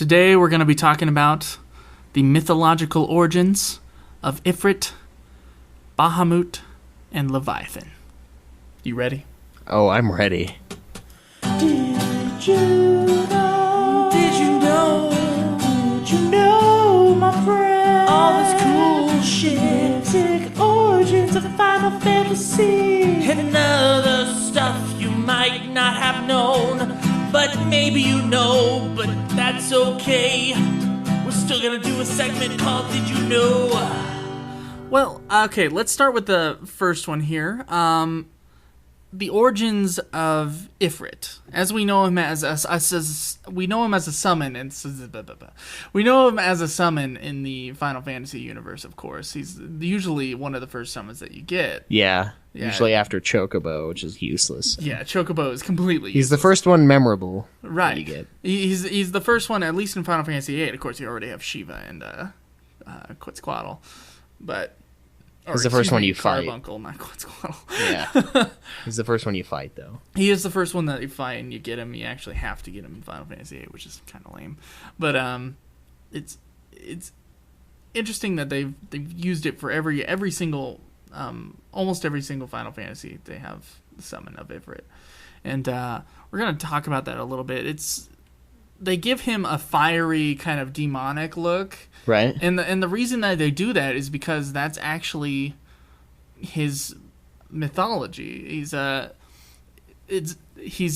Today we're going to be talking about the mythological origins of Ifrit, Bahamut, and Leviathan. You ready? Oh, I'm ready. Did you know? Did you know? Did you know, my friend? All this cool shit. Mythic origins of Final Fantasy. And other stuff you might not have known. But maybe you know, but that's okay. We're still gonna do a segment called Did You Know? Well, okay, let's start with the first one here. The origins of Ifrit, as we know him as we know him as a summon, and we know him as a summon in the Final Fantasy universe. Of course, he's usually one of the first summons that you get. Yeah. Usually after Chocobo, which is useless. Yeah, Chocobo is completely He's the first one memorable. right. You get. He's the first one, at least in Final Fantasy VIII. Of course, you already have Shiva and Quetzalcoatl, but. He's the first one you fight. Carbuncle, not Quetzalcoatl. Yeah. He's the first one you fight, though. He is the first one that you fight, and you get him. You actually have to get him in Final Fantasy VIII, which is kind of lame. But it's interesting that they've used it for every single, almost every single Final Fantasy. They have the summon of Ifrit, and we're gonna talk about that a little bit. They give him a fiery kind of demonic look. Right. And the reason that they do that is because that's actually his mythology. He's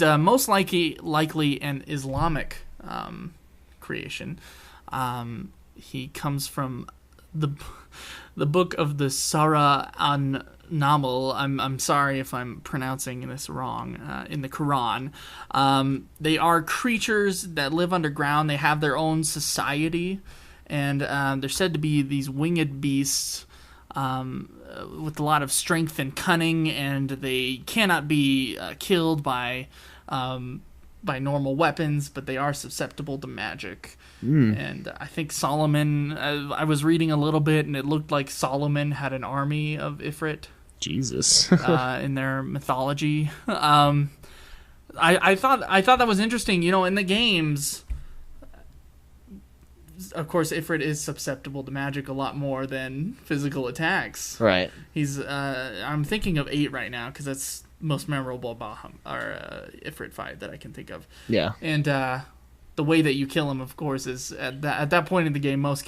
most likely an Islamic creation. He comes from the book of the Surah An-Naml. I'm sorry if I'm pronouncing this wrong. In the Quran, they are creatures that live underground. They have their own society. And they're said to be these winged beasts with a lot of strength and cunning, and they cannot be killed by normal weapons, but they are susceptible to magic. And I think Solomon, I was reading a little bit, and it looked like Solomon had an army of Ifrit. Jesus. In their mythology. I thought that was interesting. You know, in the games, of course, Ifrit is susceptible to magic a lot more than physical attacks. Right. He's I'm thinking of 8 right now because that's most memorable Ifrit fight that I can think of. Yeah. And the way that you kill him, of course, is at that point in the game, most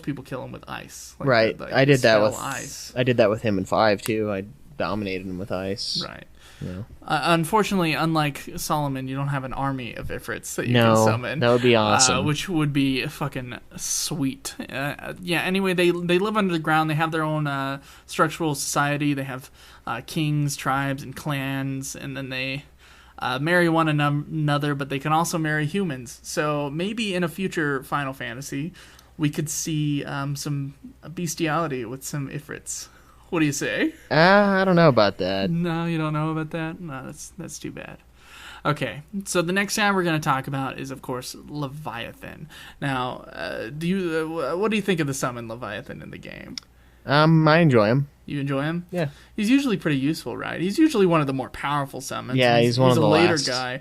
people kill him with ice. Like right. the I did that with ice. I did that with him in 5 too. I dominated him with ice. Right. Yeah. Unfortunately, unlike Solomon, you don't have an army of Ifrits that you can summon. That would be awesome. Which would be fucking sweet. Anyway, they live under the ground. They have their own structural society. They have kings, tribes, and clans, and then they marry one another, but they can also marry humans. So maybe in a future Final Fantasy, we could see some bestiality with some Ifrits. What do you say? I don't know about that. No, you don't know about that? No, that's too bad. Okay, so the next guy we're going to talk about is, of course, Leviathan. Now, what do you think of the summon Leviathan in the game? I enjoy him. You enjoy him? Yeah. He's usually pretty useful, right? He's usually one of the more powerful summons. Yeah, he's one of the later last. guy.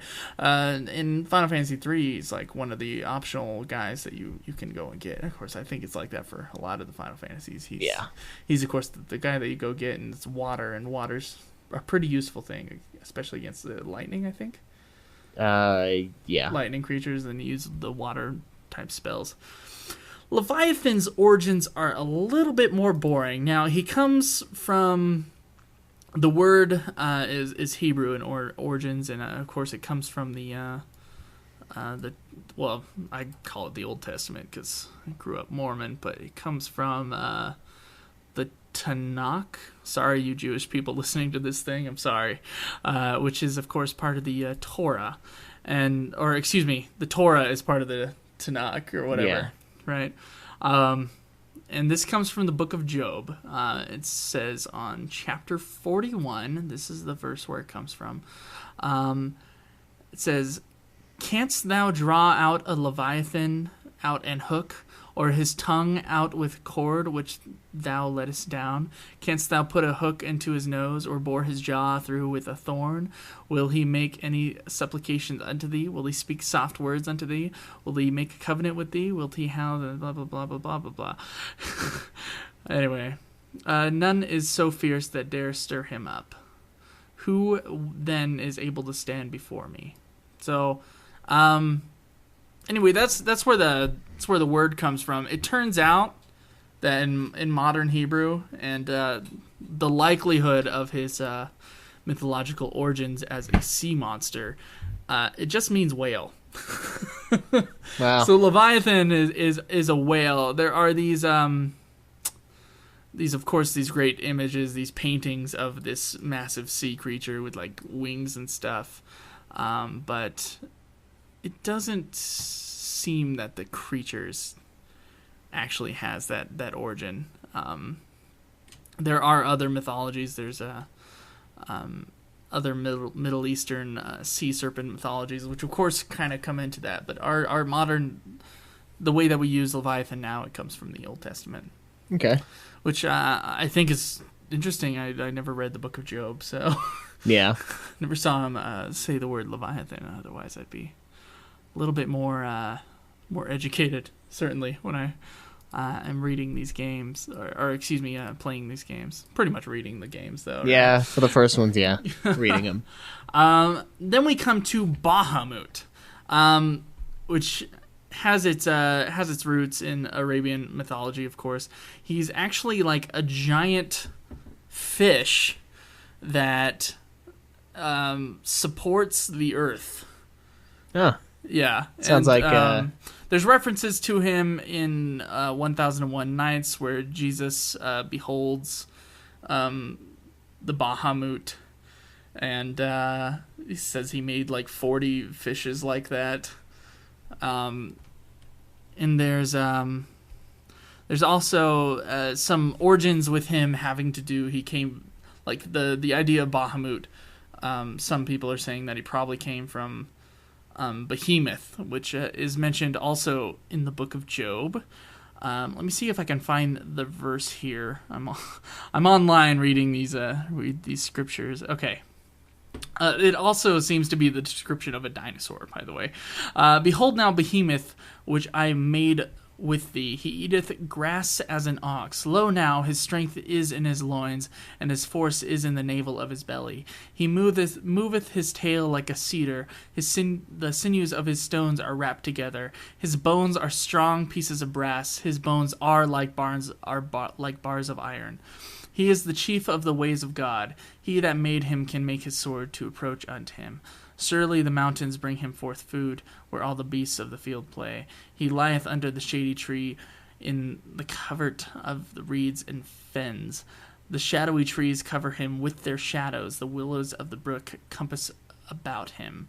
In Final Fantasy 3, he's like one of the optional guys that you can go and get. Of course, I think it's like that for a lot of the Final Fantasies. He's of course the guy that you go get, and it's water, and water's a pretty useful thing, especially against the lightning, I think. Yeah. Lightning creatures, and use the water type spells. Leviathan's origins are a little bit more boring. Now, he comes from the word is Hebrew in origins, and of course it comes from the well, I call it the Old Testament because I grew up Mormon, but it comes from the Tanakh. Sorry, you Jewish people listening to this thing. I'm sorry, which is of course part of the Torah, the Torah is part of the Tanakh or whatever. Yeah. Right. And this comes from the book of Job. It says on chapter 41, this is the verse where it comes from. It says, "Canst thou draw out a Leviathan out and hook, or his tongue out with cord which thou lettest down? Canst thou put a hook into his nose, or bore his jaw through with a thorn? Will he make any supplications unto thee? Will he speak soft words unto thee? Will he make a covenant with thee? Will he how the blah blah blah blah blah blah blah. Anyway, none is so fierce that dare stir him up. Who then is able to stand before me? So, anyway, that's where the word comes from. It turns out that in modern Hebrew, and the likelihood of his mythological origins as a sea monster, it just means whale. Wow. So Leviathan is a whale. There are these of course these great images, these paintings of this massive sea creature with like wings and stuff, but it doesn't seem that the creatures actually has that origin. There are other mythologies. There's other Middle Eastern sea serpent mythologies, which of course kind of come into that. But our modern, the way that we use Leviathan now, it comes from the Old Testament. Okay. Which I think is interesting. I never read the Book of Job, so Yeah. never saw him say the word Leviathan. Otherwise, I'd be a little bit more educated, certainly, when I am reading these games, or excuse me, playing these games. Pretty much reading the games, though. Right? Yeah, for the first ones, yeah. Reading them. Then we come to Bahamut, which has its roots in Arabian mythology, of course. He's actually like a giant fish that supports the earth. Oh. Yeah. Sounds and, like... there's references to him in 1001 Nights where Jesus beholds the Bahamut, and he says he made like 40 fishes like that. And there's also some origins with him having to do, he came, like the idea of Bahamut, some people are saying that he probably came from Behemoth, which is mentioned also in the Book of Job. Let me see if I can find the verse here. I'm online reading these scriptures. Okay. It also seems to be the description of a dinosaur, by the way. Behold now Behemoth, which I made with thee. He eateth grass as an ox. Lo now, his strength is in his loins, and his force is in the navel of his belly. He moveth his tail like a cedar. The sinews of his stones are wrapped together. His bones are strong pieces of brass. His bones are like bars of iron. He is the chief of the ways of God. He that made him can make his sword to approach unto him. Surely the mountains bring him forth food, where all the beasts of the field play. He lieth under the shady tree, in the covert of the reeds and fens. The shadowy trees cover him with their shadows. The willows of the brook compass him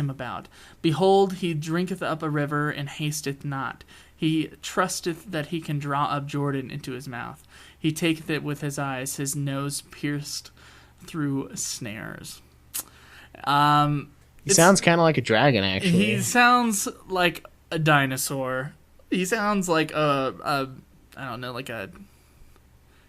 about. Behold, he drinketh up a river, and hasteth not. He trusteth that he can draw up Jordan into his mouth. He taketh it with his eyes, his nose pierced through snares. He sounds kind of like a dragon, actually. He sounds like a dinosaur. He sounds like I don't know, like a...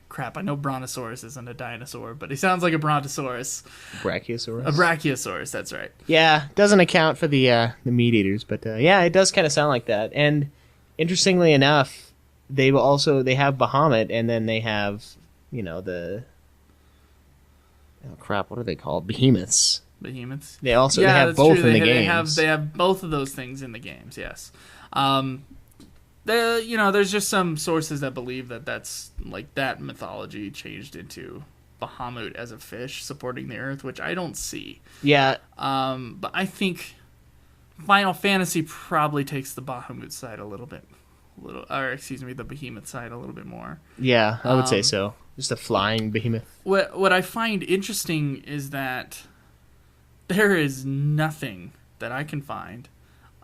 Crap, I know Brontosaurus isn't a dinosaur, but he sounds like a Brontosaurus. Brachiosaurus? A Brachiosaurus, that's right. Yeah, doesn't account for the meat eaters, but yeah, it does kind of sound like that. And interestingly enough, they have Bahamut, and then they have, the... Oh, crap, what are they called? Behemoths. Behemoths. They have both in the games. They have both of those things in the games. Yes. There's just some sources that believe that that's like that mythology changed into Bahamut as a fish supporting the earth, which I don't see. Yeah. But I think Final Fantasy probably takes the Bahamut side the Behemoth side a little bit more. Yeah, I would say so. Just a flying behemoth. What I find interesting is that there is nothing that I can find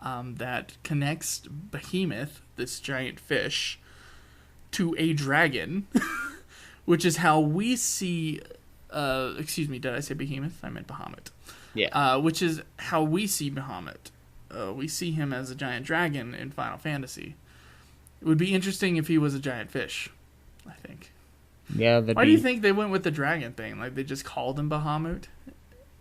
that connects Behemoth, this giant fish, to a dragon, which is how we see... excuse me, did I say Behemoth? I meant Bahamut. Yeah. Which is how we see Bahamut. We see him as a giant dragon in Final Fantasy. It would be interesting if he was a giant fish, I think. Yeah, Why do you think they went with the dragon thing? Like, they just called him Bahamut?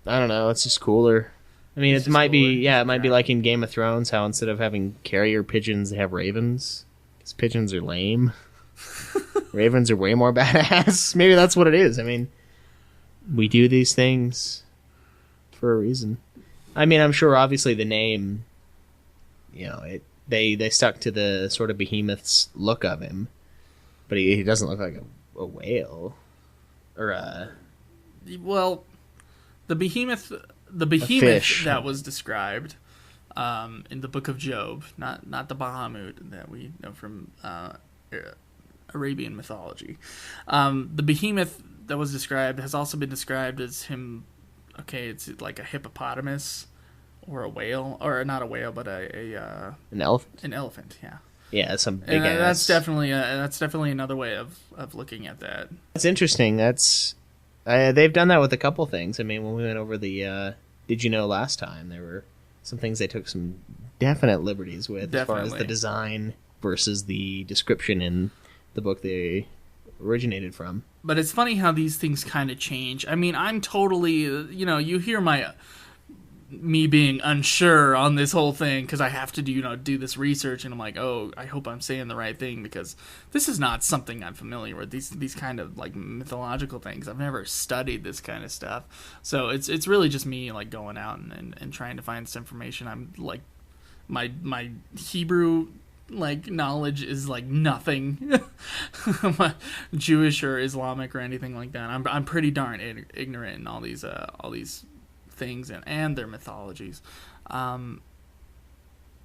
I don't know. It's just cooler. I mean, It's it just might be. cooler. Yeah, it might be like in Game of Thrones, how instead of having carrier pigeons, they have ravens. Because pigeons are lame. Ravens are way more badass. Maybe that's what it is. I mean, we do these things for a reason. I mean, I'm sure. Obviously, the name. You know, they stuck to the sort of behemoth's look of him, but he doesn't look like a whale or a. Well, the behemoth fish. that was described in the Book of Job, not the Bahamut that we know from Arabian mythology. The behemoth that was described has also been described as him. Okay, it's like a hippopotamus or a whale, or not a whale, but an elephant. An elephant, yeah. Yeah, some big And ass. that's definitely another way of looking at that. That's interesting. That's they've done that with a couple things. I mean, when we went over the Did You Know last time, there were some things they took some definite liberties with as far as the Definitely. design versus the description in the book they originated from. But it's funny how these things kind of change. I mean, I'm totally, you hear me being unsure on this whole thing because I have to do this research, and I'm like, oh, I hope I'm saying the right thing because this is not something I'm familiar with. These kind of like mythological things. I've never studied this kind of stuff, so it's really just me like going out and trying to find this information. I'm like, my Hebrew like knowledge is like nothing Jewish or Islamic or anything like that. I'm pretty darn ignorant in all these things and their mythologies.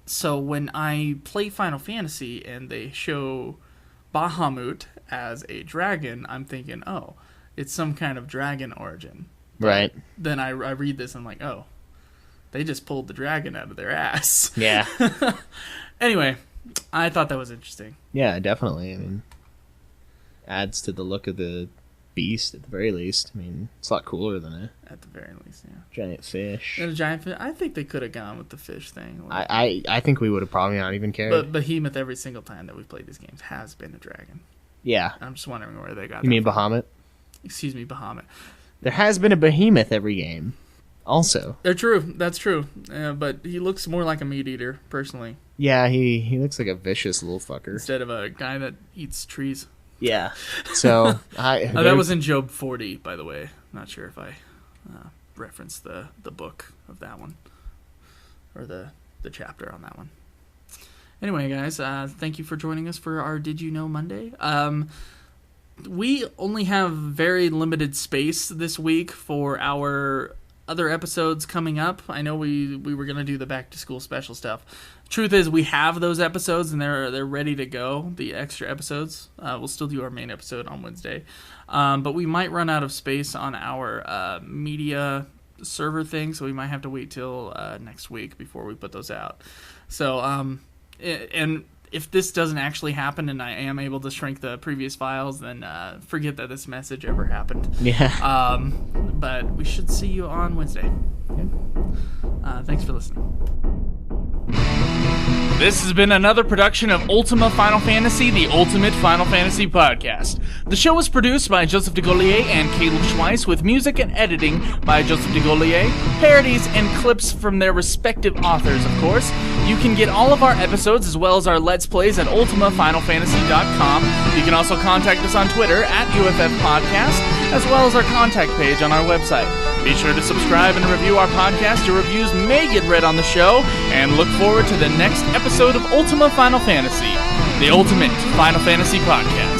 So when I play Final Fantasy and they show Bahamut as a dragon, I'm thinking, oh, it's some kind of dragon origin. Right. Then I read this and I'm like, oh, they just pulled the dragon out of their ass. Yeah. Anyway, I thought that was interesting. Yeah, definitely. I mean, adds to the look of the beast at the very least. I mean, it's a lot cooler than a At the very least, yeah. giant fish. And a giant fish. I think they could have gone with the fish thing. I think we would have probably not even cared. But Behemoth, every single time that we've played these games, has been a dragon. Yeah. I'm just wondering where they got You that mean from. Bahamut? Excuse me, Bahamut. There has been a behemoth every game. Also. They're true. That's true. But he looks more like a meat eater, personally, Yeah, he looks like a vicious little fucker. instead of a guy that eats trees. Yeah. So That was in Job 40, by the way. Not sure if I referenced the book of that one or the chapter on that one. Anyway, guys, thank you for joining us for our Did You Know Monday. We only have very limited space this week for our other episodes coming up. I know we were going to do the back to school special stuff. Truth is, we have those episodes and they're ready to go, the extra episodes. We'll still do our main episode on Wednesday. But we might run out of space on our media server thing, so we might have to wait till next week before we put those out. So, and if this doesn't actually happen and I am able to shrink the previous files, then forget that this message ever happened. Yeah. But we should see you on Wednesday. Thanks for listening. This has been another production of Ultima Final Fantasy, the Ultimate Final Fantasy Podcast. The show was produced by Joseph DeGollier and Caleb Schweiss, with music and editing by Joseph DeGollier, parodies and clips from their respective authors, of course. You can get all of our episodes as well as our Let's Plays at ultimafinalfantasy.com. You can also contact us on Twitter at UFF Podcast, as well as our contact page on our website. Be sure to subscribe and review our podcast. Your reviews may get read on the show, and look forward to the next episode of Ultima Final Fantasy, the Ultimate Final Fantasy Podcast.